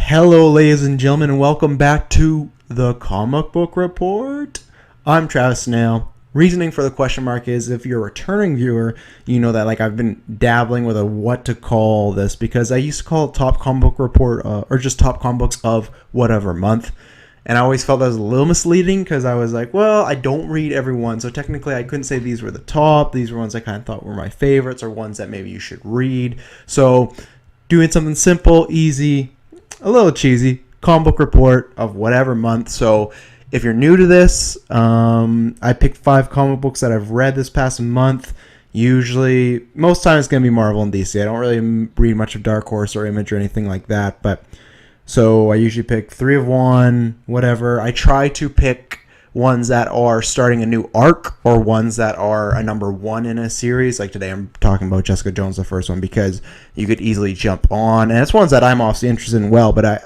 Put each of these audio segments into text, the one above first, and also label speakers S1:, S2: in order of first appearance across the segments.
S1: Hello, ladies and gentlemen, and welcome back to the Comic Book Report. I'm Travis Snail. Reasoning for the question mark is if you're a returning viewer, you know that I've been dabbling with what to call this because I used to call it Top Comic Book Report or just Top Comic Books of whatever month. And I always felt that was a little misleading because I was like, well, I don't read every one. So technically I couldn't say these were the top. These were ones I kind of thought were my favorites or ones that maybe you should read. So doing something simple, easy, a little cheesy, comic book report of whatever month. So if you're new to this, I picked 5 comic books that I've read this past month. Usually, most times it's going to be Marvel and DC. I don't really read much of Dark Horse or Image or anything like that. But so I usually pick 3 of one, whatever. I try to pick ones that are starting a new arc or ones that are a number 1 in a series. Like today I'm talking about Jessica Jones, the first one, because you could easily jump on. And it's ones that I'm obviously interested in but I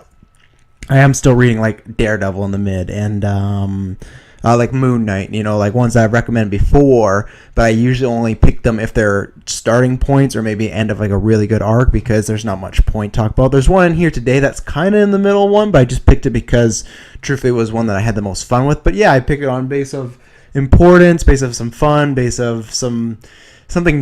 S1: am still reading like Daredevil in the mid and like Moon Knight, ones that I've recommended before, but I usually only pick them if they're starting points or maybe end of a really good arc because there's not much point to talk about. There's one in here today that's kind of in the middle one, but I just picked it because truthfully it was one that I had the most fun with. But yeah, I pick it on base of importance, base of some fun, base of something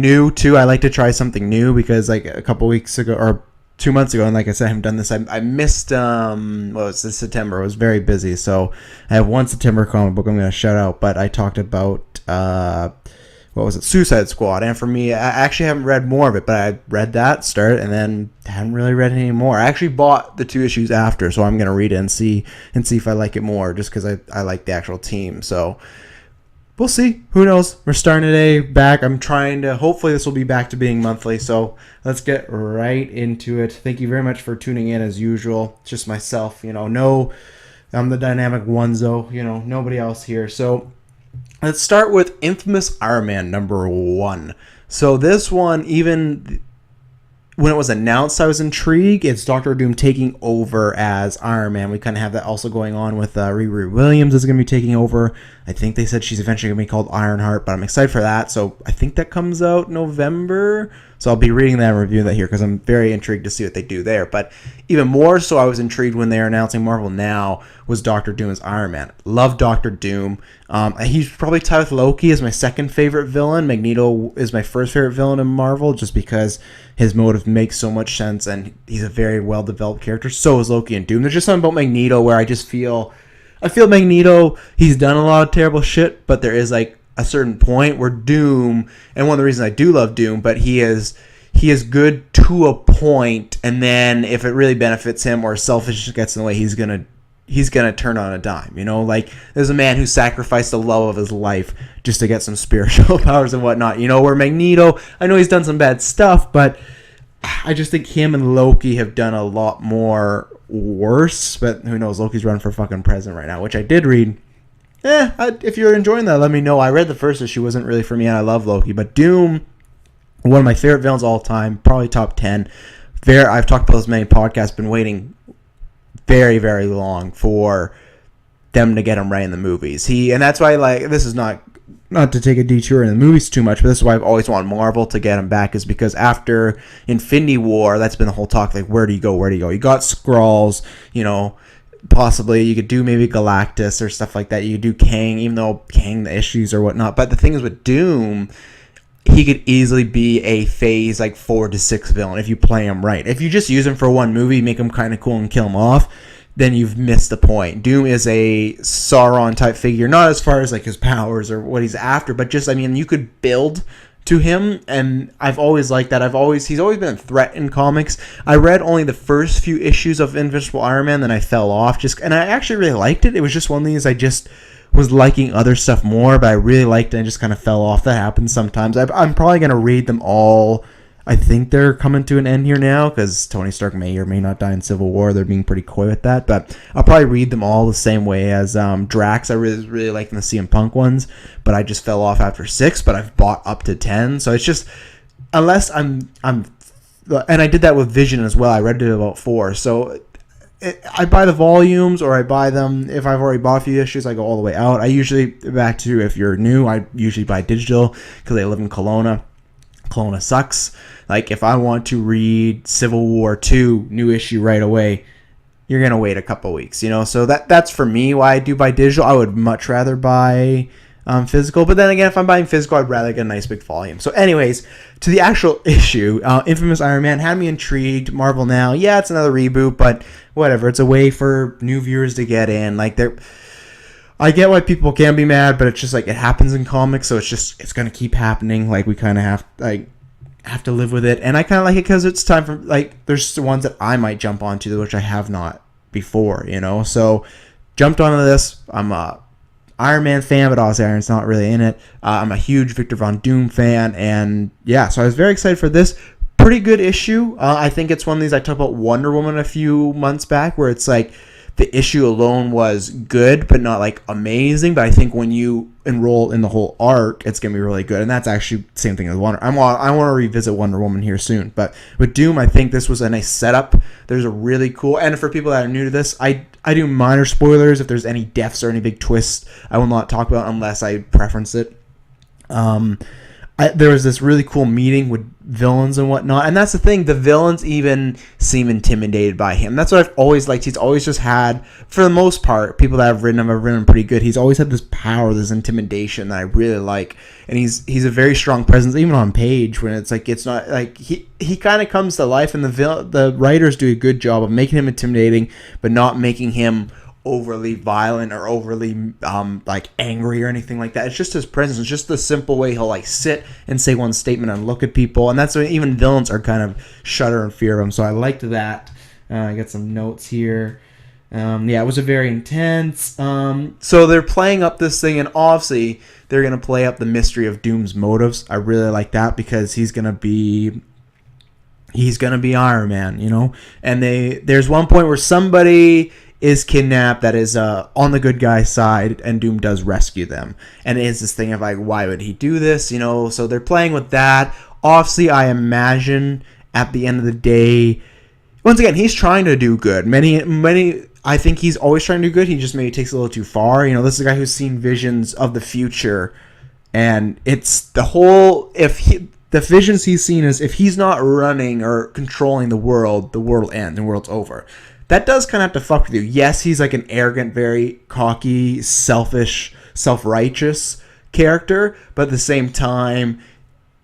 S1: new too. I like to try something new because a couple weeks ago or 2 months ago, and like I said, I haven't done this. I missed September. I was very busy, so I have one September comic book I'm going to shout out. But I talked about Suicide Squad, and for me, I actually haven't read more of it, but I read that, started, and then haven't really read any more. I actually bought the 2 issues after, so I'm going to read it and see if I like it more, just because I like the actual team. So we'll see. Who knows? We're starting today back. I'm trying to, hopefully this will be back to being monthly. So let's get right into it. Thank you very much for tuning in as usual. It's just myself, no, I'm the dynamic onezo, nobody else here. So let's start with Infamous Iron Man number 1. So this one, even when it was announced, I was intrigued. It's Dr. Doom taking over as Iron Man. We kind of have that also going on with Riri Williams is going to be taking over. I think they said she's eventually going to be called Ironheart, but I'm excited for that. So I think that comes out November. So I'll be reading that and reviewing that here because I'm very intrigued to see what they do there. But even more so, I was intrigued when they are announcing Marvel Now was Dr. Doom as Iron Man. Love Dr. Doom. He's probably tied with Loki as my second favorite villain. Magneto is my first favorite villain in Marvel just because his motive makes so much sense and he's a very well-developed character. So is Loki and Doom. There's just something about Magneto where I feel Magneto, he's done a lot of terrible shit, but there is a certain point where Doom, and one of the reasons I do love Doom, but he is good to a point, and then if it really benefits him or selfishness gets in the way, he's gonna turn on a dime. There's a man who sacrificed the love of his life just to get some spiritual powers and whatnot. Where Magneto, I know he's done some bad stuff, but I just think him and Loki have done a lot more worse. But who knows? Loki's running for fucking president right now, which I did read. If you're enjoying that, let me know. I read the first issue, wasn't really for me, and I love Loki. But Doom, one of my favorite villains of all time, probably top 10. I've talked about this many podcasts, been waiting very, very long for them to get him right in the movies. And that's why, this is not to take a detour in the movies too much, but this is why I've always wanted Marvel to get him back, is because after Infinity War, that's been the whole talk, where do you go? You got Skrulls, possibly you could do maybe Galactus or stuff like that. You could do Kang, even though Kang the issues or whatnot. But the thing is with Doom, he could easily be a phase 4 to 6 villain if you play him right. If you just use him for one movie, make him kind of cool and kill him off, then you've missed the point. Doom is a Sauron type figure, not as far as his powers or what he's after, but just you could build to him, and I've always liked that. He's always been a threat in comics. I read only the first few issues of Invincible Iron Man, then I fell off. And I actually really liked it. It was just one of these I just was liking other stuff more, but I really liked it and just kind of fell off. That happens sometimes. I'm probably going to read them all. I think they're coming to an end here now because Tony Stark may or may not die in Civil War. They're being pretty coy with that, but I'll probably read them all the same way as Drax. I really like the CM Punk ones, but I just fell off after 6, but I've bought up to 10. So it's just, unless and I did that with Vision as well. I read it about 4. So I buy the volumes, or I buy them if I've already bought a few issues. I go all the way out. I usually, back to if you're new, I usually buy digital because I live in Kelowna. Kelowna sucks. If I want to read Civil War 2 new issue right away, you're going to wait a couple weeks, you know? So that's for me why I do buy digital. I would much rather buy physical, but then again, if I'm buying physical, I'd rather get a nice big volume. So anyways, to the actual issue, Infamous Iron Man had me intrigued. Marvel Now, yeah, it's another reboot, but whatever. It's a way for new viewers to get in. Like, I get why people can be mad, but it's just like, it happens in comics, so it's going to keep happening. Like, we kind of have to live with it. And I kind of like it because it's time for, like, there's the ones that I might jump onto, which I have not before, you know? So, jumped onto this. I'm a Iron Man fan, but Oz Iron's not really in it. I'm a huge Victor Von Doom fan, and yeah, so I was very excited for this. Pretty good issue. I think it's one of these, I talked about Wonder Woman a few months back, where it's like, the issue alone was good, but not like amazing. But I think when you enroll in the whole arc, it's gonna be really good. And that's actually the same thing as Wonder. I want to revisit Wonder Woman here soon. But with Doom, I think this was a nice setup. There's a really cool, and for people that are new to this, I do minor spoilers. If there's any deaths or any big twists, I will not talk about unless I preference it. There was this really cool meeting with villains and whatnot, and that's the thing, the villains even seem intimidated by him. That's what I've always liked. He's always just had, for the most part, people that have written him have written him pretty good. He's always had this power, this intimidation that I really like, and he's a very strong presence, even on page, when it's like, it's not like, he kind of comes to life, and the writers do a good job of making him intimidating, but not making him overly violent or overly like angry or anything like that. It's just his presence. It's just the simple way he'll like sit and say one statement and look at people, and that's when even villains are kind of shudder in fear of him. So I liked that. I got some notes here. Yeah, it was a very intense. So they're playing up this thing, and obviously they're gonna play up the mystery of Doom's motives. I really like that because he's gonna be Iron Man, you know. And there's one point where somebody is kidnapped that is on the good guy's side, and Doom does rescue them. And it is this thing of like, why would he do this? You know, so they're playing with that. Obviously, I imagine at the end of the day, once again, he's trying to do good. Many, I think he's always trying to do good. He just maybe takes it a little too far. You know, this is a guy who's seen visions of the future, and it's the whole, the visions he's seen is if he's not running or controlling the world ends, the world's over. That does kind of have to fuck with you. Yes, he's like an arrogant, very cocky, selfish, self-righteous character, but at the same time,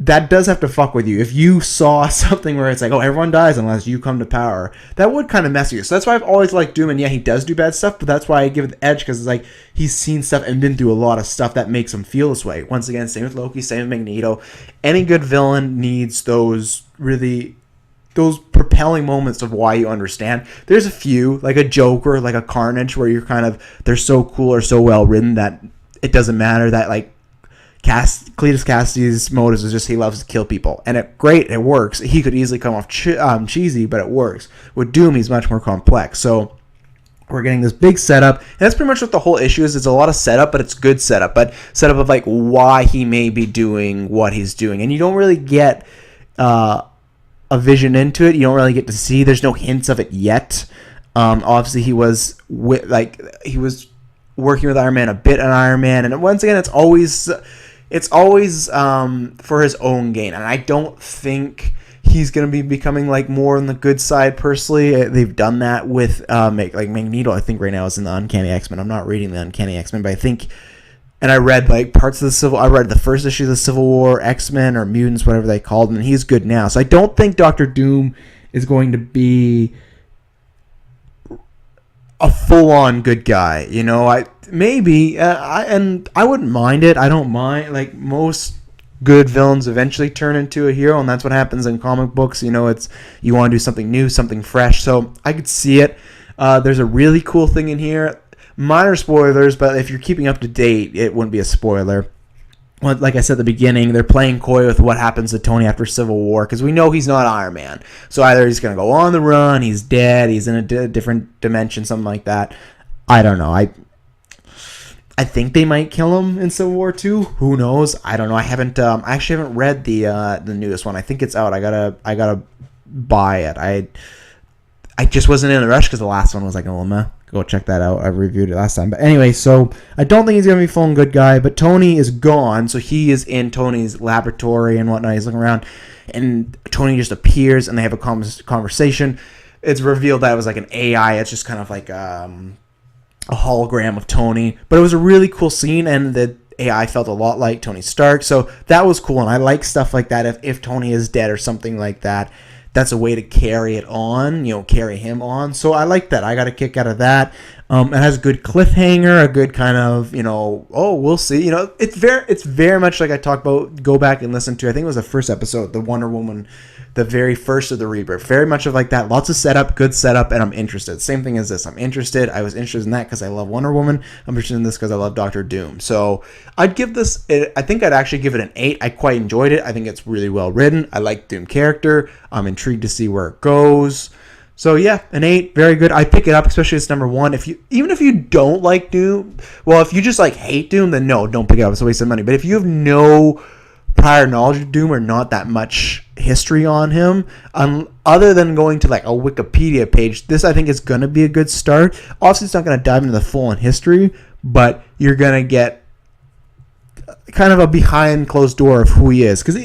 S1: that does have to fuck with you. If you saw something where it's like, oh, everyone dies unless you come to power, that would kind of mess with you. So that's why I've always liked Doom, and yeah, he does do bad stuff, but that's why I give it the edge, because it's like, he's seen stuff and been through a lot of stuff that makes him feel this way. Once again, same with Loki, same with Magneto. Any good villain needs those propelling moments of why you understand. There's a few, like a Joker, like a Carnage, where you're kind of, they're so cool or so well written that it doesn't matter that like Cletus Cassidy's motives is just he loves to kill people, and it works. He could easily come off cheesy, but it works. With Doom, he's much more complex. So we're getting this big setup, and that's pretty much what the whole issue is. It's a lot of setup, but it's good setup. But setup of like why he may be doing what he's doing, and you don't really get a vision into it. You don't really get to see. There's no hints of it yet. Obviously, he was working with Iron Man a bit on Iron Man, and once again, it's always for his own gain. And I don't think he's going to be becoming like more on the good side personally. They've done that with like Magneto. I think right now is in the Uncanny X-Men. I'm not reading the Uncanny X-Men, but I think. And I read like parts of I read the first issue of the Civil War X-Men or Mutants, whatever they called them, and he's good now. So I don't think Dr. Doom is going to be a full-on good guy. You know, I wouldn't mind it. I don't mind. Like most good villains eventually turn into a hero, and that's what happens in comic books. You know, it's you want to do something new, something fresh. So I could see it. There's a really cool thing in here. Minor spoilers, but if you're keeping up to date, it wouldn't be a spoiler. Well, like I said at the beginning, they're playing coy with what happens to Tony after Civil War, because we know he's not Iron Man. So either he's going to go on the run, he's dead, he's in a different dimension, something like that. I don't know. I think they might kill him in Civil War 2. Who knows? I don't know. I actually haven't read the newest one. I think it's out. I gotta buy it. I just wasn't in a rush because the last one was like, oh, meh. Go check that out. I reviewed it last time. But anyway, so I don't think he's going to be full good guy, but Tony is gone. So he is in Tony's laboratory and whatnot. He's looking around, and Tony just appears, and they have a conversation. it's revealed that it was like an AI. It's just kind of like a hologram of Tony. But it was a really cool scene, and the AI felt a lot like Tony Stark. So that was cool, and I like stuff like that. If Tony is dead or something like that, that's a way to carry it on, carry him on. So I like that. I got a kick out of that. It has a good cliffhanger, a good kind of, we'll see. It's very much like I talked about. Go back and listen to, I think it was the first episode, the Wonder Woman, the very first of the Rebirth. Very much of like that. Lots of setup, good setup, and I'm interested. Same thing as this. I'm interested. I was interested in that because I love Wonder Woman. I'm interested in this because I love Doctor Doom. So I'd give this, I think I'd actually give it an 8. I quite enjoyed it. I think it's really well written. I like Doom character. I'm intrigued to see where it goes. So yeah, an 8, very good. I pick it up, especially as number 1. Even if you don't like Doom, well, if you just like hate Doom, then no, don't pick it up. It's a waste of money. But if you have no prior knowledge of Doom or not that much history on him, other than going to like a Wikipedia page, this I think is going to be a good start. Obviously, it's not going to dive into the full on history, but you're going to get kind of a behind closed door of who he is, because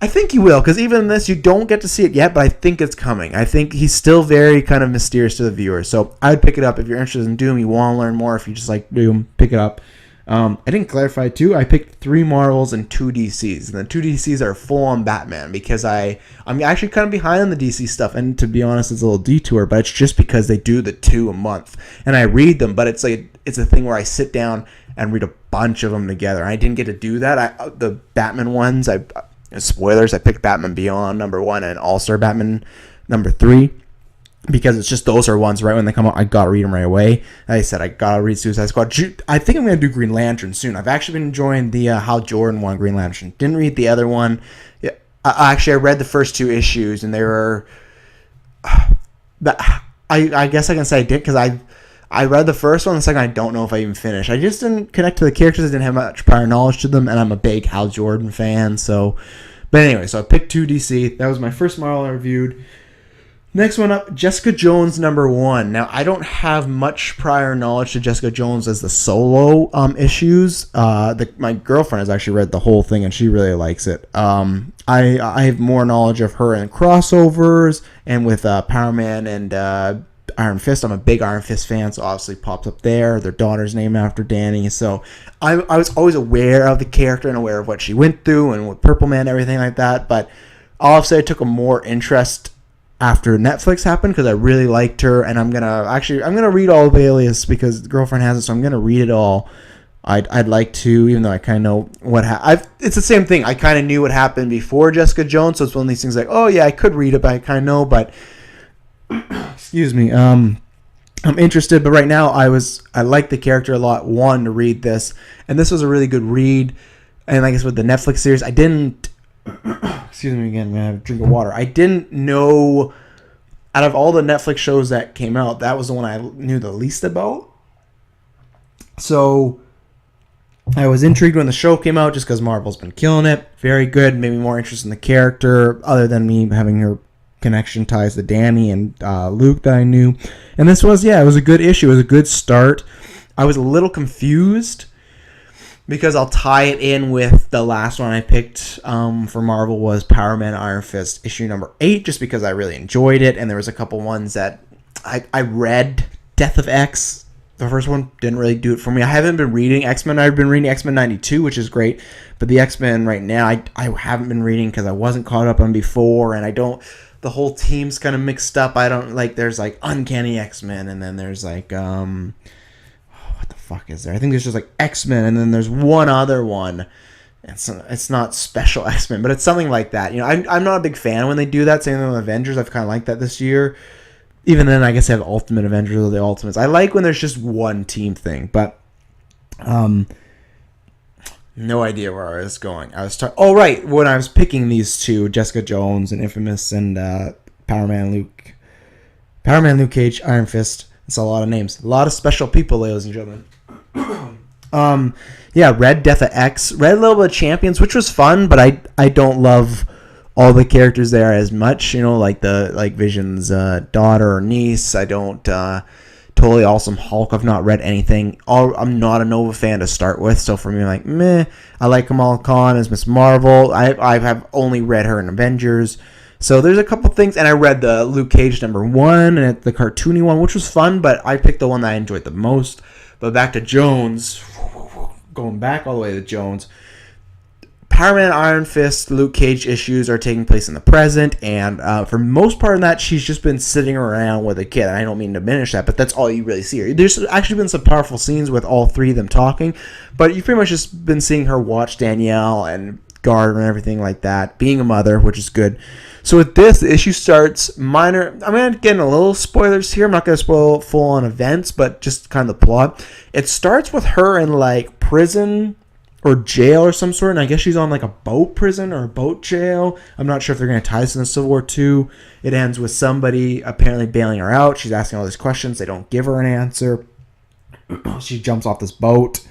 S1: I think you will, because even in this, you don't get to see it yet, but I think it's coming. I think he's still very kind of mysterious to the viewer. So I would pick it up if you're interested in Doom, you want to learn more. If you just like Doom, pick it up. I didn't clarify too. I picked 3 Marvels and 2 DCs, and the 2 DCs are full on Batman because I'm actually kind of behind on the DC stuff. And to be honest, it's a little detour, but it's just because they do the 2 a month, and I read them. But it's a thing where I sit down and read a bunch of them together. I didn't get to do that. The Batman ones, spoilers, I picked Batman Beyond number 1 and All-Star Batman number 3 because it's just those are ones right when they come out I gotta read them right away. Like I said, I gotta read Suicide Squad. I think I'm gonna do Green Lantern soon. I've actually been enjoying the Hal Jordan one, Green Lantern. Didn't read the other one. Yeah, I read the first 2 issues and they were I guess I can say I did because I read the first one. The second, I don't know if I even finished. I just didn't connect to the characters. I didn't have much prior knowledge to them, and I'm a big Hal Jordan fan. But anyway, so I picked 2 DC. That was my first Marvel I reviewed. Next one up, Jessica Jones number 1. Now, I don't have much prior knowledge to Jessica Jones as the solo issues. My girlfriend has actually read the whole thing, and she really likes it. I have more knowledge of her in crossovers and with Power Man and Iron Fist. I'm a big Iron Fist fan, so obviously pops up there. Their daughter's named after Danny, so I was always aware of the character and aware of what she went through and with Purple Man and everything like that. But I'll have to say I took a more interest after Netflix happened because I really liked her, and I'm gonna read all of Alias because the girlfriend has it, so I'm gonna read it all. I'd like to, even though I kind of know what it's the same thing. I kind of knew what happened before Jessica Jones, so it's one of these things like, oh yeah, I could read it, but I kind of know, but excuse me, I'm interested, but right now I like the character a lot. Wanted to read this, and this was a really good read. And I guess with the Netflix series, I didn't excuse me again, I'm gonna have a drink of water. I didn't know, out of all the Netflix shows that came out, that was the one I knew the least about. So I was intrigued when the show came out just because Marvel's been killing it. Very good, made me more interested in the character other than me having her connection ties to Danny and Luke that I knew. And this was, it was a good issue. It was a good start. I was a little confused because I'll tie it in with the last one I picked for Marvel was Power Man Iron Fist issue number 8, just because I really enjoyed it. And there was a couple ones that I read. Death of X, the first one, didn't really do it for me. I haven't been reading X-Men. I've been reading X-Men 92, which is great. But the X-Men right now, I haven't been reading because I wasn't caught up on before. And the whole team's kind of mixed up. There's like Uncanny X-Men, and then there's like, what the fuck is there? I think there's just like X-Men, and then there's one other one. It's not Special X-Men, but it's something like that. I'm not a big fan when they do that. Same thing with Avengers. I've kind of liked that this year. Even then, I guess they have Ultimate Avengers or the Ultimates. I like when there's just one team thing, but no idea where I was going. Right, when I was picking these 2, Jessica Jones and Infamous and Power Man Luke Cage, Iron Fist. It's a lot of names. A lot of special people, ladies and gentlemen. Read Death of X. Read a little bit of Champions, which was fun, but I don't love all the characters there as much. Like Vision's daughter or niece. I don't. Totally Awesome Hulk. I've not read anything. I'm not a Nova fan to start with, so for me, like, meh. I like Kamala Khan as Miss Marvel. I have only read her in Avengers. So there's a couple things, and I read the Luke Cage #1 and the cartoony one, which was fun, but I picked the one that I enjoyed the most. But back to Jones, going back all the way to Jones, Power Man, Iron Fist, Luke Cage issues are taking place in the present, and for most part of that, she's just been sitting around with a kid. And I don't mean to diminish that, but that's all you really see her. There's actually been some powerful scenes with all three of them talking, but you've pretty much just been seeing her watch Danielle and guard and everything like that, being a mother, which is good. So with this, the issue starts minor. I'm going to get a little spoilers here. I'm not going to spoil full-on events, but just kind of the plot. It starts with her in, like, prison or jail or some sort, and I guess she's on, like, a boat prison or a boat jail. I'm not sure if they're going to tie this in the Civil War II. It ends with somebody apparently bailing her out. She's asking all these questions. They don't give her an answer. She jumps off this boat.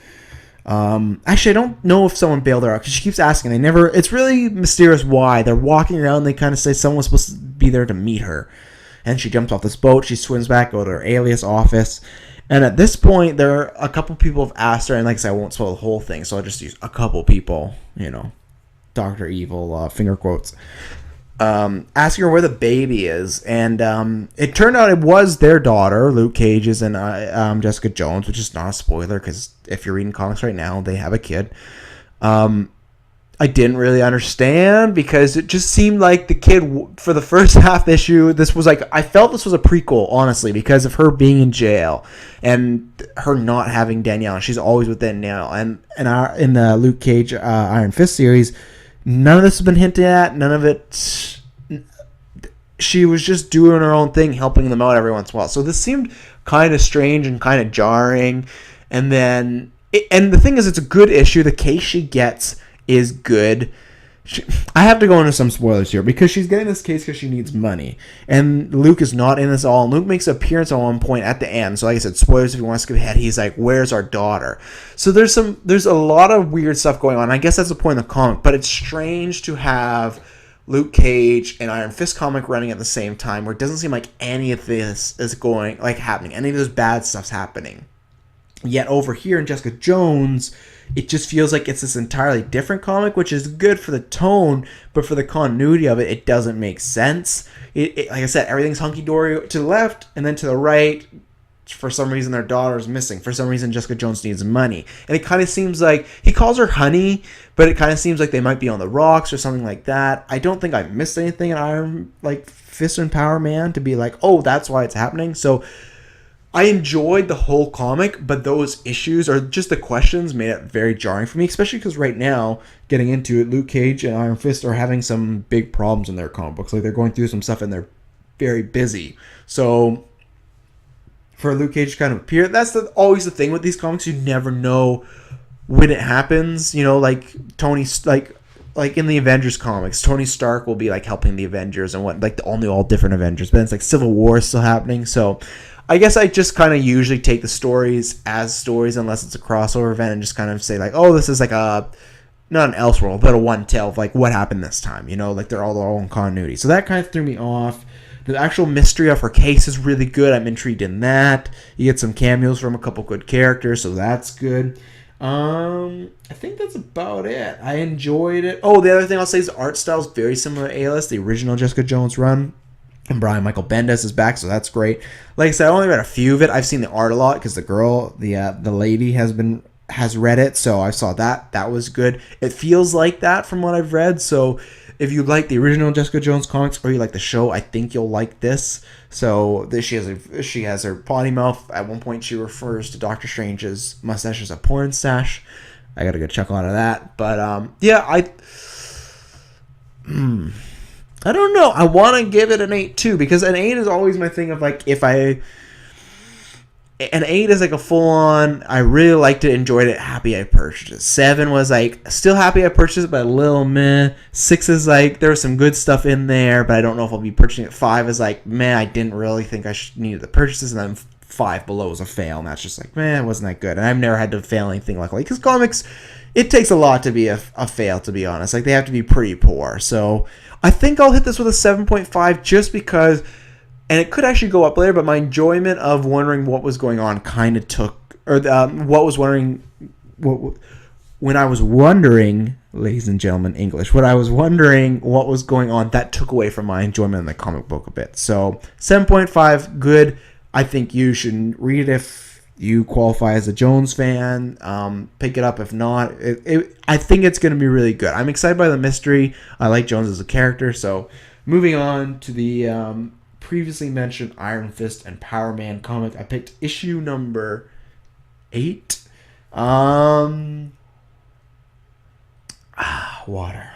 S1: Actually, I don't know if someone bailed her out because she keeps asking. It's really mysterious why. They're walking around. They kind of say someone's supposed to be there to meet her. And she jumps off this boat. She swims back, go to her alias office. And at this point, there are a couple people have asked her. And like I said, I won't spoil the whole thing. So I'll just use a couple people, Dr. Evil, finger quotes. Asking her where the baby is, and it turned out it was their daughter, Luke Cage's, and Jessica Jones, which is not a spoiler because if you're reading comics right now, they have a kid. I didn't really understand because it just seemed like the kid for the first half issue. This was like I felt this was a prequel, honestly, because of her being in jail and her not having Danielle. She's always with Danielle, and in the Luke Cage Iron Fist series. None of this has been hinted at. None of it. She was just doing her own thing, helping them out every once in a while. So this seemed kind of strange and kind of jarring. And the thing is, it's a good issue. The case she gets is good. I have to go into some spoilers here because she's getting this case because she needs money. And Luke is not in this at all. And Luke makes an appearance at one point at the end. So like I said, spoilers if you want to skip ahead. He's like, where's our daughter? So there's a lot of weird stuff going on. I guess that's the point of the comic. But it's strange to have Luke Cage and Iron Fist comic running at the same time where it doesn't seem like any of this is happening. Any of this bad stuff's happening. Yet over here in Jessica Jones, it just feels like it's this entirely different comic, which is good for the tone, but for the continuity of it, it doesn't make sense. Like I said, everything's hunky-dory to the left, and then to the right, for some reason, their daughter is missing. For some reason, Jessica Jones needs money. And it kind of seems like, he calls her Honey, but it kind of seems like they might be on the rocks or something like that. I don't think I missed anything in Iron Fist and Power Man to be like, oh, that's why it's happening. So I enjoyed the whole comic, but those issues or just the questions made it very jarring for me, especially because right now, getting into it, Luke Cage and Iron Fist are having some big problems in their comic books. Like, they're going through some stuff and they're very busy. So for Luke Cage to kind of appear, that's always the thing with these comics. You never know when it happens. Like Tony's like in the Avengers comics, Tony Stark will be like helping the Avengers and all different Avengers. But it's like Civil War is still happening. So I guess I just kind of usually take the stories as stories unless it's a crossover event and just kind of say like, oh, this is like not an Elseworld, but a one tale of like what happened this time. Like they're all their own continuity. So that kind of threw me off. The actual mystery of her case is really good. I'm intrigued in that. You get some cameos from a couple good characters, so that's good. I think that's about it. I enjoyed it. Oh, the other thing I'll say is the art style is very similar to A-List, the original Jessica Jones run. And Brian Michael Bendis is back, so that's great. Like I said, I only read a few of it. I've seen the art a lot because the lady has read it, so I saw that. That was good. It feels like that from what I've read, so if you like the original Jessica Jones comics or you like the show, I think you'll like this. So she has her potty mouth. At one point, she refers to Doctor Strange's mustache as a porn stash. I got a good chuckle out of that. But yeah, I don't know. I want to give it an 8 too because an 8 is always my thing of like an 8 is like a full-on, I really liked it, enjoyed it, happy I purchased it. 7 was like, still happy I purchased it, but a little meh. 6 is like, there was some good stuff in there, but I don't know if I'll be purchasing it. 5 is like, meh, I didn't really think I needed to purchase this. And then 5 below is a fail, and that's just like, meh, it wasn't that good. And I've never had to fail anything like because comics, it takes a lot to be a fail, to be honest. Like, they have to be pretty poor. So I think I'll hit this with a 7.5 just because... And it could actually go up later, but my enjoyment of wondering what was going on kind of took... when I was wondering ladies and gentlemen, English. What I was wondering what was going on that took away from my enjoyment in the comic book a bit. So 7.5, good. I think you should read it if you qualify as a Jones fan. Pick it up if not. I think it's going to be really good. I'm excited by the mystery. I like Jones as a character. So moving on to the previously mentioned Iron Fist and Power Man comic. I picked issue number 8. Water.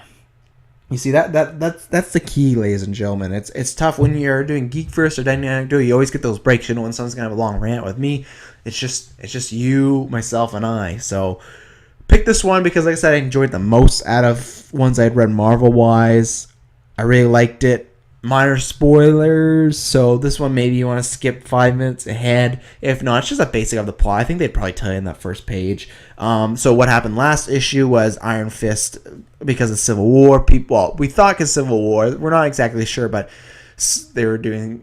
S1: You see that's the key, ladies and gentlemen. It's tough when you're doing GeekVerse or Dynamic Duo. You always get those breaks. You know when someone's gonna have a long rant. With me, it's just you, myself, and I. So pick this one because, like I said, I enjoyed the most out of ones I'd read Marvel wise. I really liked it. Minor spoilers, so this one maybe you want to skip 5 minutes ahead. If not, it's just a basic of the plot. I think they'd probably tell you in that first page. So what happened last issue was Iron Fist, because of Civil War, we thought because Civil War, we're not exactly sure, but they were doing...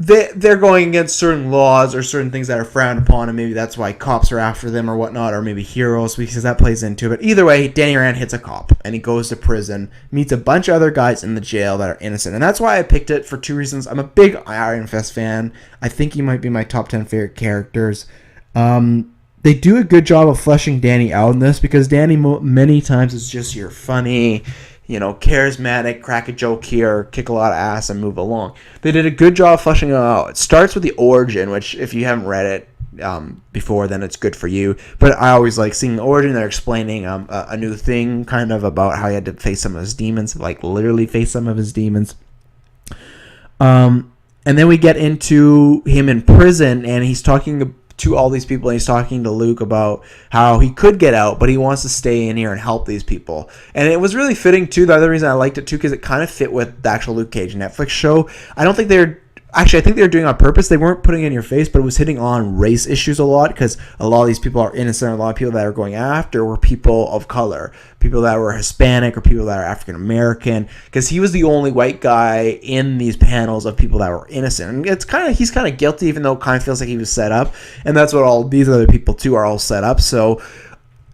S1: They're going against certain laws or certain things that are frowned upon, and maybe that's why cops are after them or whatnot, or maybe heroes, because that plays into it. But either way, Danny Rand hits a cop, and he goes to prison, meets a bunch of other guys in the jail that are innocent. And that's why I picked it for 2 reasons. I'm a big Iron Fist fan. I think he might be my top 10 favorite characters. They do a good job of fleshing Danny out in this, because Danny many times is just your funny... charismatic, crack a joke here, kick a lot of ass, and move along. They did a good job fleshing it out. It starts with the origin, which if you haven't read it before, then it's good for you. But I always like seeing the origin. They're explaining a new thing, kind of about how he had to face some of his demons, like literally face some of his demons. And then we get into him in prison, and he's talking to all these people, and he's talking to Luke about how he could get out, but he wants to stay in here and help these people. And it was really fitting too. The other reason I liked it too, because it kind of fit with the actual Luke Cage Netflix show. I think they were doing it on purpose. They weren't putting it in your face, but it was hitting on race issues a lot, because a lot of these people are innocent. A lot of people that are going after were people of color, people that were Hispanic or people that are African American, because he was the only white guy in these panels of people that were innocent. And he's kind of guilty, even though it kind of feels like he was set up. And that's what all these other people too are all set up. So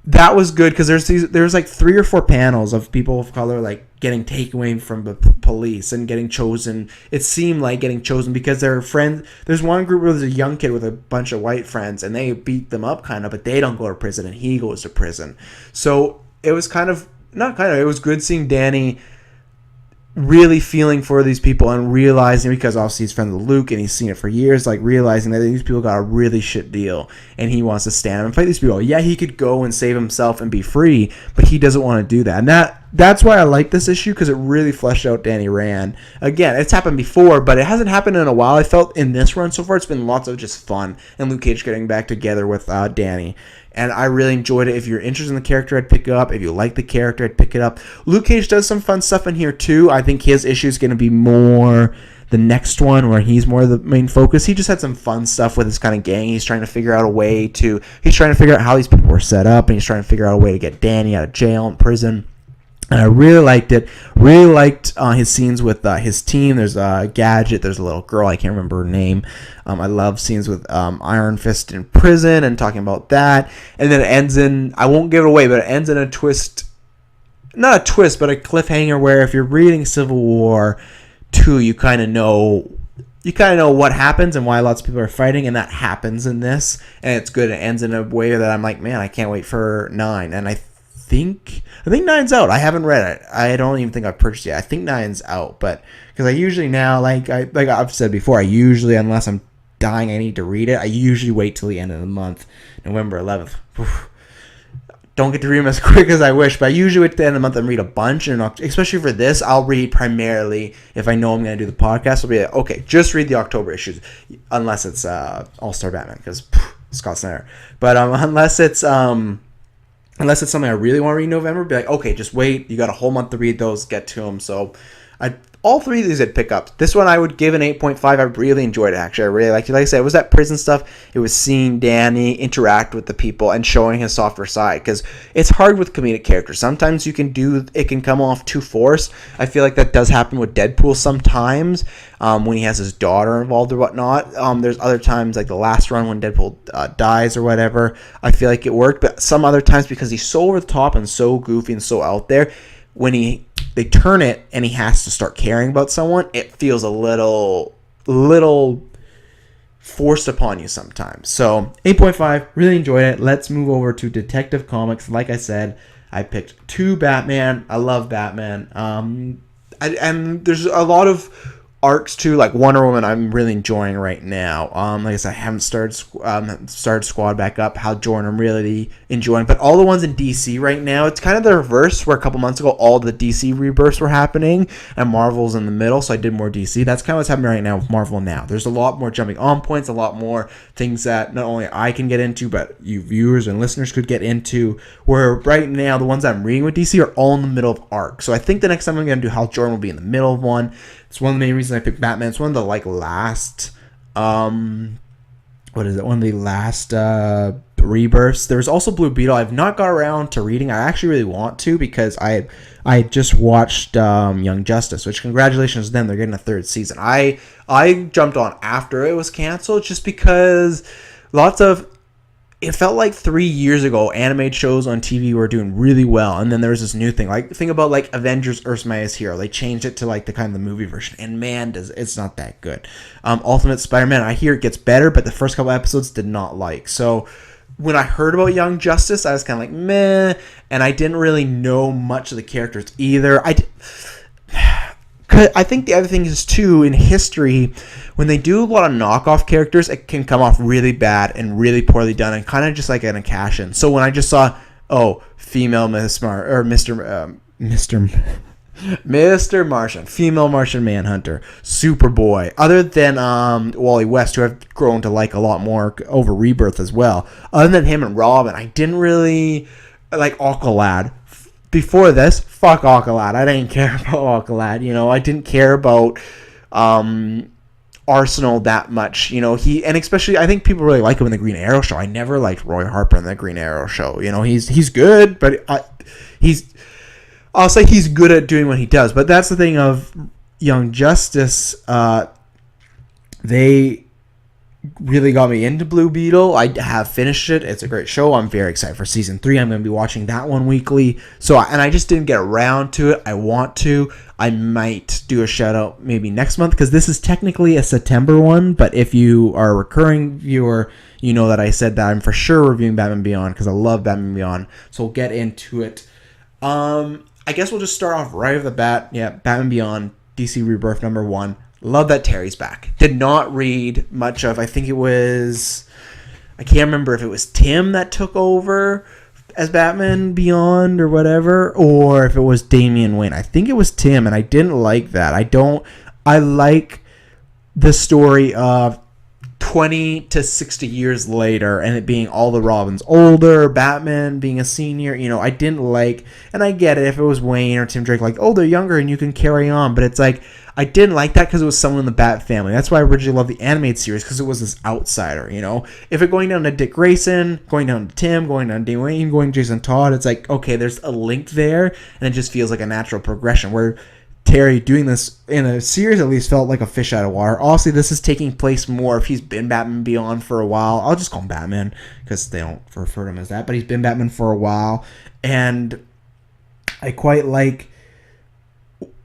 S1: that was good, because there's like 3 or 4 panels of people of color like getting taken away from the police and getting chosen. It seemed like getting chosen because they're friends. There's one group where there's a young kid with a bunch of white friends, and they beat them up kind of, but they don't go to prison, and he goes to prison. So it was it was good seeing Danny really feeling for these people and realizing, because obviously he's friends with Luke and he's seen it for years, like realizing that these people got a really shit deal and he wants to stand up and fight these people. Yeah, he could go and save himself and be free, but he doesn't want to do that. And that's why I like this issue, because it really fleshed out Danny Rand. Again, it's happened before, but it hasn't happened in a while. I felt in this run so far it's been lots of just fun, and Luke Cage getting back together with Danny. And I really enjoyed it. If you're interested in the character, I'd pick it up. If you like the character, I'd pick it up. Luke Cage does some fun stuff in here too. I think his issue is going to be more the next one, where he's more the main focus. He just had some fun stuff with his kind of gang. He's trying to figure out how these people were set up, and he's trying to figure out a way to get Danny out of jail and prison. And I really liked it. Really liked his scenes with his team. There's a Gadget. There's a little girl. I can't remember her name. I love scenes with Iron Fist in prison and talking about that. And then it ends in, I won't give it away, but it ends in a twist. Not a twist, but a cliffhanger where if you're reading Civil War 2, you kind of know what happens and why lots of people are fighting, and that happens in this. And it's good. It ends in a way that I'm like, man, I can't wait for 9. And I think 9's out. I haven't read it. I don't even think I've purchased it. I think 9's out, but because I usually now, like I've said before, I usually, unless I'm dying, I need to read it, I usually wait till the end of the month, November 11th. Don't get to read them as quick as I wish, but I usually wait to the end of the month and read a bunch, and especially for this, I'll read primarily if I know I'm going to do the podcast. I'll be like, okay, just read the October issues, unless it's All-Star Batman, because Scott Snyder. But unless it's something I really want to read in November, be like, okay, just wait. You got a whole month to read those, get to them. So all three of these I'd pick up. This one I would give an 8.5. I really enjoyed it, actually. I really liked it. Like I said, it was that prison stuff. It was seeing Danny interact with the people and showing his softer side, because it's hard with comedic characters. Sometimes it can come off too forced. I feel like that does happen with Deadpool sometimes, when he has his daughter involved or whatnot. There's other times, like the last run when Deadpool dies or whatever, I feel like it worked. But some other times, because he's so over the top and so goofy and so out there, when they turn it and he has to start caring about someone, it feels a little forced upon you sometimes. So 8.5, really enjoyed it. Let's move over to Detective Comics. Like I said, I picked 2 Batman. I love Batman. And there's a lot of arcs too, like Wonder Woman I'm really enjoying right now. Like I said, I haven't started Squad back up. Hal Jordan I'm really enjoying, but all the ones in DC right now, it's kind of the reverse, where a couple months ago all the DC rebirths were happening and Marvel's in the middle, so I did more DC. That's kind of what's happening right now with Marvel now. There's a lot more jumping on points, a lot more things that not only I can get into, but you viewers and listeners could get into, where right now the ones I'm reading with DC are all in the middle of arc. So I think the next time I'm going to do Hal Jordan will be in the middle of one. It's one of the main reasons I picked Batman. It's one of the last one of the last rebirths. There's also Blue Beetle. I've not got around to reading. I actually really want to, because I just watched Young Justice, which congratulations to them. They're getting a 3rd season. I jumped on after it was canceled, just because it felt like 3 years ago, animated shows on TV were doing really well, and then there was this new thing. Like, think about like Avengers: Earth's Mightiest Hero. They changed it to like the kind of the movie version, and man, it's not that good. Ultimate Spider-Man, I hear it gets better, but the first couple episodes did not like. So when I heard about Young Justice, I was kind of like meh, and I didn't really know much of the characters either. I think the other thing is too, in history, when they do a lot of knockoff characters, it can come off really bad and really poorly done, and kind of just like in a cash-in. So when I just saw, female Mr. Martian, female Martian Manhunter, Superboy, other than Wally West, who I've grown to like a lot more over Rebirth as well. Other than him and Robin, I didn't really like Aqualad. Before this, fuck Aqualad. I didn't care about Aqualad. I didn't care about Arsenal that much. And especially I think people really like him in the Green Arrow show. I never liked Roy Harper in the Green Arrow show. He's good, but I'll say he's good at doing what he does. But that's the thing of Young Justice. They really got me into Blue Beetle. I have finished it. It's a great show. I'm very excited for season 3. I'm going to be watching that one weekly. And I just didn't get around to it. I want to. I might do a shout out maybe next month, because this is technically a September one. But if you are a recurring viewer, you know that I said that I'm for sure reviewing Batman Beyond, because I love Batman Beyond. So we'll get into it. I guess we'll just start off right off the bat. Yeah, Batman Beyond, DC Rebirth number 1. Love that Terry's back. Did not read much of, I think it was, I can't remember if it was Tim that took over as Batman Beyond or whatever, or if it was Damian Wayne. I think it was Tim, and I didn't like that. I like the story of 20 to 60 years later, and it being all the Robins older, Batman being a senior. I didn't like, and I get it if it was Wayne or Tim Drake, like, they're younger and you can carry on, but it's like, I didn't like that because it was someone in the Bat family. That's why I originally loved the animated series, because it was this outsider, If it going down to Dick Grayson, going down to Tim, going down to Dwayne, going to Jason Todd, it's like, okay, there's a link there, and it just feels like a natural progression, where Terry doing this in a series at least felt like a fish out of water. Obviously, this is taking place more if he's been Batman Beyond for a while. I'll just call him Batman, because they don't refer to him as that, but he's been Batman for a while, and I quite like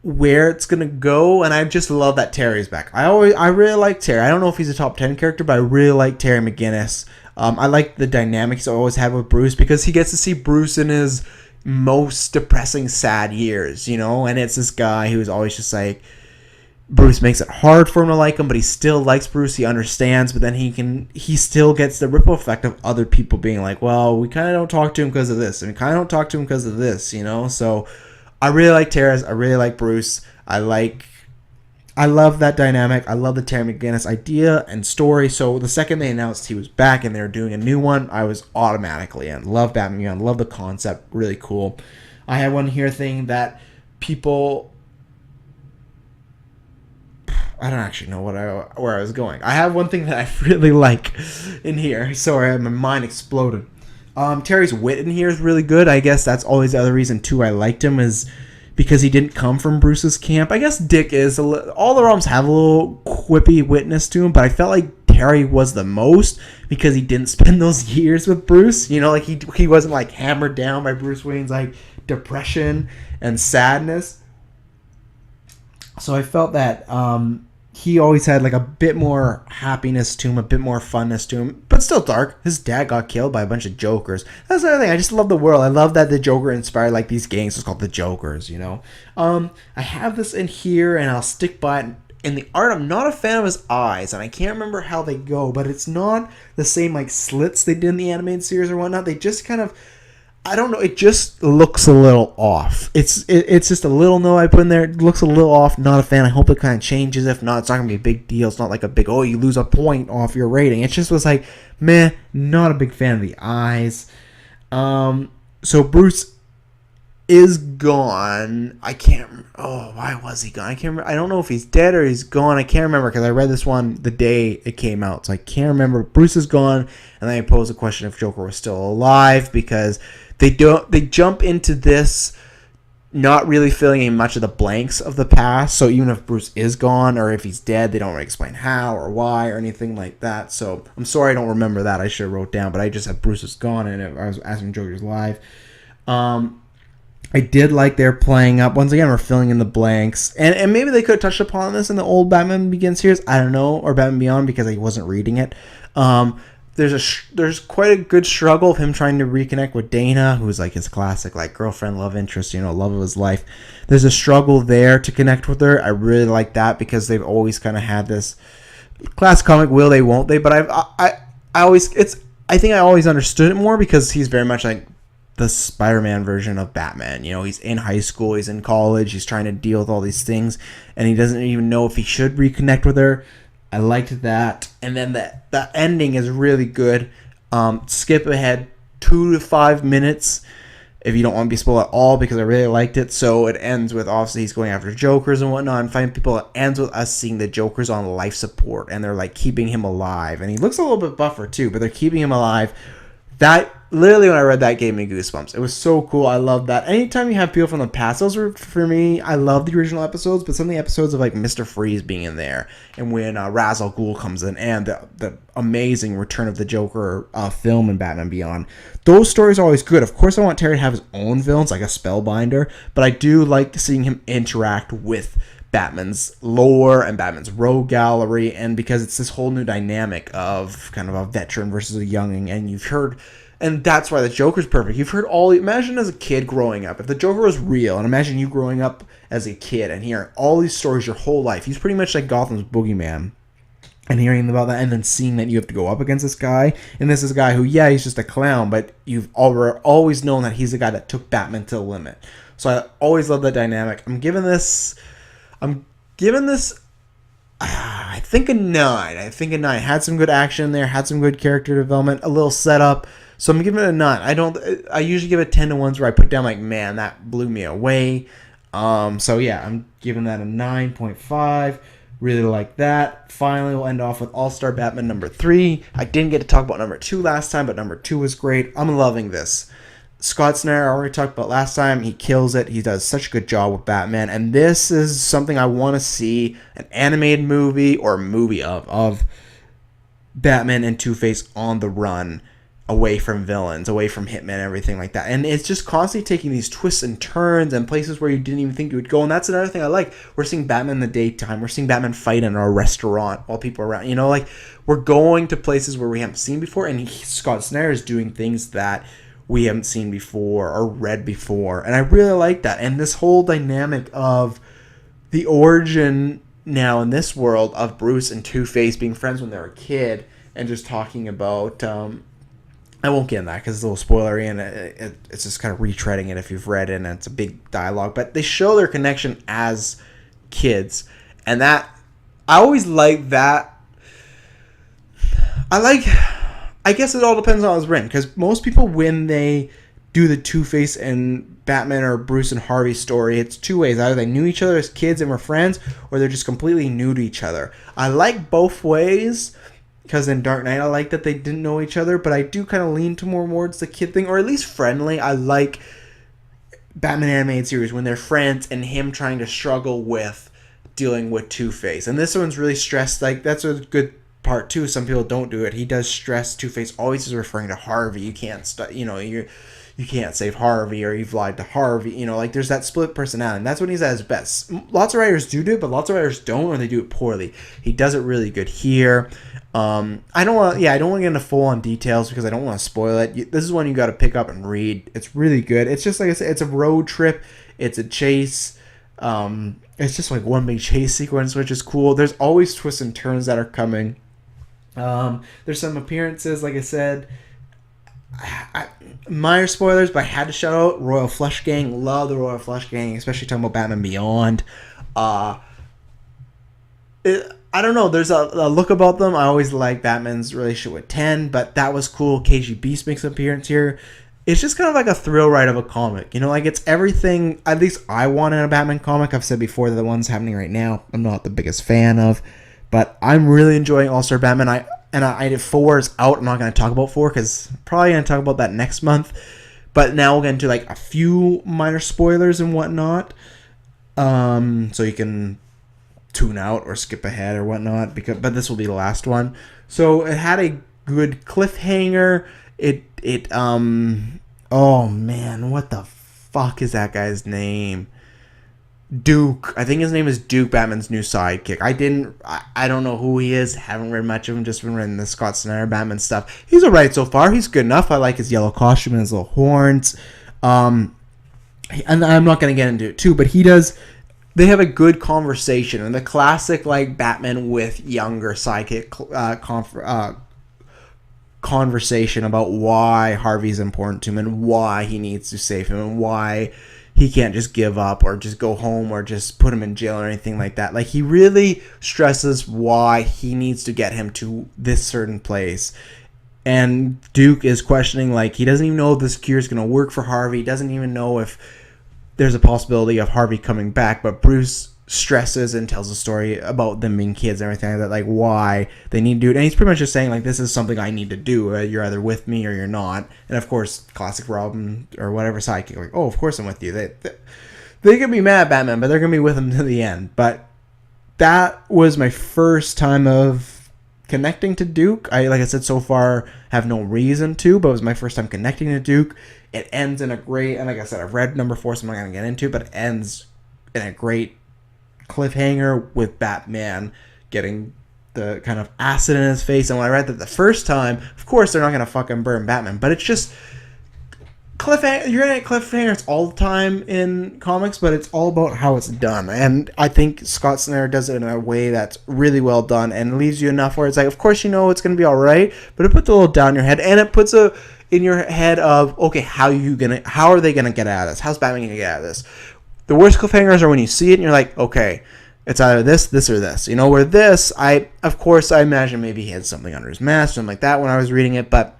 S1: where it's gonna go, and I just love that Terry's back. I really like Terry. I don't know if he's a top 10 character, but I really like Terry McGinnis. I like the dynamics I always had with Bruce, because he gets to see Bruce in his most depressing, sad years, and it's this guy who's always just like, Bruce makes it hard for him to like him, but he still likes Bruce. He understands, but then he still gets the ripple effect of other people being like, well, we kind of don't talk to him because of this, and we kind of don't talk to him because of this, So I really like Terrence. I really like Bruce. I love that dynamic. I love the Terry McGinnis idea and story. So the second they announced he was back and they were doing a new one, I was automatically in. Love Batman Beyond. Love the concept. Really cool. I had one here thing that people, I don't know if it's a spoiler, but I really like Terry. I don't know if he's a top 10 character, but I really like Terry McGinnis. I love the dynamics I always had with Bruce, because he gets to see Bruce in his most depressing, sad years, and it's this guy who's always just like, Bruce makes it hard for him to like him, but he still likes Bruce. He understands, but then he still gets the ripple effect of other people being like, well, we kind of don't talk to him because of this, and we kind of don't talk to him because of this, So I really like Terrence. I really like Bruce. I love that dynamic. I love the Terry McGinnis idea and story. So the second they announced he was back and they were doing a new one, I was automatically in. Love Batman Beyond. Love the concept. Really cool. I had one here thing that I don't actually know where I was going. I have one thing that I really like in here. Sorry, my mind exploded. Terry's wit in here is really good. I guess that's always the other reason too I liked him, is because he didn't come from Bruce's camp. I guess Dick is all the Roms have a little quippy witness to him, but I felt like Terry was the most because he didn't spend those years with Bruce. You know, like he wasn't like hammered down by Bruce Wayne's like depression and sadness. So I felt that he always had like a bit more happiness to him, a bit more funness to him, but still dark. His dad got killed by a bunch of Jokers. That's the other thing. I just love the world. I love that the Joker inspired like these gangs. It's called the Jokers, you know. I have this in here, and I'll stick by it. In the art, I'm not a fan of his eyes, and I can't remember how they go, but it's not the same like slits they did in the animated series or whatnot. They just kind of, I don't know, it just looks a little off. It's just a little note I put in there. It looks a little off. Not a fan. I hope it kind of changes. If not, it's not going to be a big deal. It's not like a big, oh, you lose a point off your rating. It just was like, meh, not a big fan of the eyes. So Bruce is gone. I can't remember. Oh, why was he gone? I can't remember. I don't know if he's dead or he's gone. I can't remember because I read this one the day it came out. So I can't remember. Bruce is gone. And then I posed the question if Joker was still alive, because they jump into this not really filling in much of the blanks of the past. So even if Bruce is gone or if he's dead, they don't really explain how or why or anything like that. So I'm sorry I don't remember that. I should have wrote down, but I just had Bruce is gone and I was asking Joker's alive. I did like their playing up. Once again, we're filling in the blanks. And maybe they could have touched upon this in the old Batman Begins series. I don't know. Or Batman Beyond, because I wasn't reading it. There's quite a good struggle of him trying to reconnect with Dana, who's like his classic like girlfriend, love interest, you know, love of his life. There's a struggle there to connect with her. I really like that because they've always kind of had this class comic will they, won't they? But I think I always understood it more because he's very much like the Spider-Man version of Batman. You know, he's in high school, he's in college, he's trying to deal with all these things, and he doesn't even know if he should reconnect with her. I liked that. And then the ending is really good. Skip ahead 2 to 5 minutes if you don't want to be spoiled at all, because I really liked it. So it ends with, obviously, he's going after Jokers and whatnot, and finding people. It ends with us seeing the Jokers on life support, and they're like keeping him alive. And he looks a little bit buffer too, but they're keeping him alive. That literally, when I read that, gave me goosebumps. It was so cool. I love that. Anytime you have people from the past, those were, for me, I love the original episodes, but some of the episodes of like Mr. Freeze being in there, and when Ra's al Ghul comes in, and the amazing Return of the Joker film in Batman Beyond, those stories are always good. Of course, I want Terry to have his own villains, like a Spellbinder, but I do like seeing him interact with Batman's lore and Batman's rogue gallery, and because it's this whole new dynamic of kind of a veteran versus a younging, and you've heard, and that's why the Joker's perfect. You've heard imagine as a kid growing up, if the Joker was real, and imagine you growing up as a kid and hearing all these stories your whole life. He's pretty much like Gotham's boogeyman, and hearing about that, and then seeing that you have to go up against this guy, and this is a guy who, yeah, he's just a clown, but you've always known that he's the guy that took Batman to the limit. So I always love that dynamic. I'm giving this, I think a 9. Had some good action there, had some good character development, a little setup. So I'm giving it a 9. I usually give it 10 to ones where I put down like, man, that blew me away. So yeah, I'm giving that a 9.5. Really like that. Finally, we'll end off with All-Star Batman number 3. I didn't get to talk about number 2 last time, but number 2 was great. I'm loving this. Scott Snyder, I already talked about last time. He kills it. He does such a good job with Batman. And this is something I want to see, an animated movie or a movie of Batman and Two-Face on the run, away from villains, away from hitmen, everything like that. And it's just constantly taking these twists and turns and places where you didn't even think you would go. And that's another thing I like. We're seeing Batman in the daytime. We're seeing Batman fight in a restaurant while people are around. You know, like, we're going to places where we haven't seen before. And Scott Snyder is doing things that we haven't seen before or read before. And I really like that. And this whole dynamic of the origin now in this world of Bruce and Two-Face being friends when they were a kid, and just talking about... I won't get in that because it's a little spoilery, and it's just kind of retreading it if you've read it, and it's a big dialogue. But they show their connection as kids, and that I always like that. I guess it all depends on how it's written, because most people, when they do the Two-Face and Batman or Bruce and Harvey story. It's two ways. Either they knew each other as kids and were friends, or they're just completely new to each other. I like both ways, because in Dark Knight I like that they didn't know each other, but I do kind of lean towards the kid thing, or at least friendly. I like Batman animated series when they're friends and him trying to struggle with dealing with Two-Face. And this one's really stressed. Like, that's a good part too. Some people don't do it. He does stress Two-Face. Always is referring to Harvey. You can't you can't save Harvey, or you've lied to Harvey. Like, there's that split personality, and that's when he's at his best. Lots of writers do it, but lots of writers don't, or they do it poorly. He does it really good here. I don't want to get into full on details because I don't want to spoil it. This is one you got to pick up and read. It's really good. It's just like I said, it's a road trip. It's a chase. It's just like one big chase sequence, which is cool. There's always twists and turns that are coming. There's some appearances, like I said. Minor spoilers, but I had to shout out Royal Flush Gang. Love the Royal Flush Gang, especially talking about Batman Beyond. I don't know. There's a look about them. I always like Batman's relationship with 10, but that was cool. KG Beast makes an appearance here. It's just kind of like a thrill ride of a comic. Like, it's everything, at least I want in a Batman comic. I've said before that the ones happening right now, I'm not the biggest fan of, but I'm really enjoying All-Star Batman. I did 4 is out. I'm not going to talk about 4 because I'm probably going to talk about that next month. But now we'll get into like a few minor spoilers and whatnot. So you can tune out or skip ahead or whatnot. But this will be the last one. So it had a good cliffhanger. Oh man, what the fuck is that guy's name? Duke. I think his name is Duke, Batman's new sidekick. I don't know who he is. Haven't read much of him. Just been reading the Scott Snyder Batman stuff. He's alright so far. He's good enough. I like his yellow costume and his little horns. And I'm not going to get into it too, but they have a good conversation. And the classic, like, Batman with younger sidekick conversation about why Harvey's important to him and why he needs to save him and why he can't just give up or just go home or just put him in jail or anything like that. Like, he really stresses why he needs to get him to this certain place. And Duke is questioning, like, he doesn't even know if this cure is going to work for Harvey. He doesn't even know if there's a possibility of Harvey coming back. But Bruce stresses and tells a story about them being kids and everything like that, like why they need to do it. And he's pretty much just saying, like, this is something I need to do. You're either with me or you're not. And of course, classic Robin or whatever sidekick, like, oh, of course I'm with you. They can be mad at Batman, but they're gonna be with him to the end. But that was my first time of connecting to Duke. Like I said, so far have no reason to, but it was my first time connecting to Duke. It ends in a great, and like I said, I've read number 4, so I'm not gonna get into it, but it ends in a great cliffhanger with Batman getting the kind of acid in his face. And when I read that the first time, of course they're not going to fucking burn Batman, but it's just cliffhanger. You're going to get cliffhangers all the time in comics, but it's all about how it's done. And I think Scott Snyder does it in a way that's really well done and leaves you enough where it's like, of course, it's going to be all right, but it puts a little down in your head, and it puts in your head of, okay, how are they going to get out of this? How's Batman going to get out of this? The worst cliffhangers are when you see it and you're like, okay, it's either this or this. Where this, I imagine maybe he had something under his mask, something like that when I was reading it, but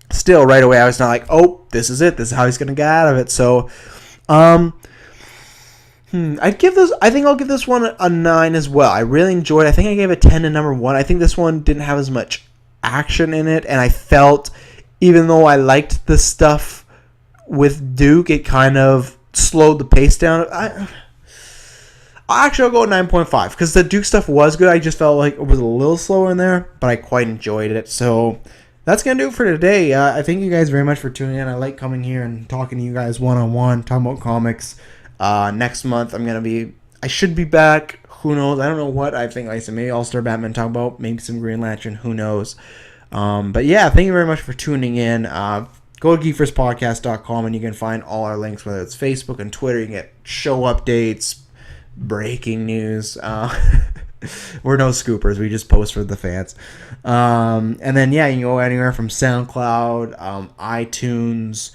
S1: still, right away, I was not like, oh, this is it. This is how he's going to get out of it. So, I think I'll give this one a 9 as well. I really enjoyed it. I think I gave it 10 to number 1. I think this one didn't have as much action in it, and I felt, even though I liked the stuff with Duke, it kind of slowed the pace down. I'll go 9.5 because the Duke stuff was good. I just felt like it was a little slower in there, but I quite enjoyed it. So that's going to do it for today. I thank you guys very much for tuning in. I like coming here and talking to you guys one-on-one, talking about comics. Next month, I should be back. Who knows? I don't know what. I think, like I said, maybe All-Star Batman talk about, maybe some Green Lantern. Who knows? But yeah, thank you very much for tuning in. Go to geekverspodcast.com and you can find all our links, whether it's Facebook and Twitter. You can get show updates, breaking news. We're no scoopers. We just post for the fans. And then, yeah, you can go anywhere from SoundCloud, iTunes,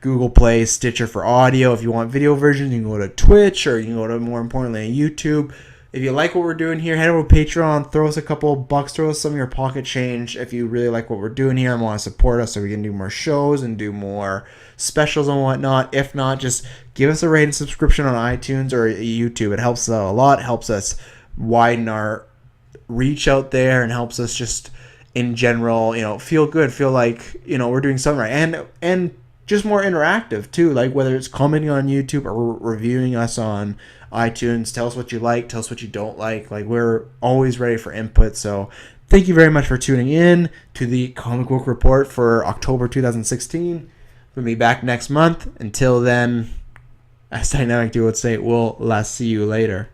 S1: Google Play, Stitcher for audio. If you want video versions, you can go to Twitch, or you can go to, more importantly, YouTube. If you like what we're doing here, head over to Patreon, throw us a couple bucks, throw us some of your pocket change if you really like what we're doing here and want to support us so we can do more shows and do more specials and whatnot. If not, just give us a rating subscription on iTunes or YouTube. It helps a lot. It helps us widen our reach out there and helps us just in general, feel good, feel like, we're doing something right. And just more interactive too, like whether it's commenting on YouTube or reviewing us on iTunes. Tell us what you like, tell us what you don't like. Like, we're always ready for input. So thank you very much for tuning in to the Comic Book Report for October 2016. We'll be back next month. Until then, as Dynamic Duo would say, we'll see you later.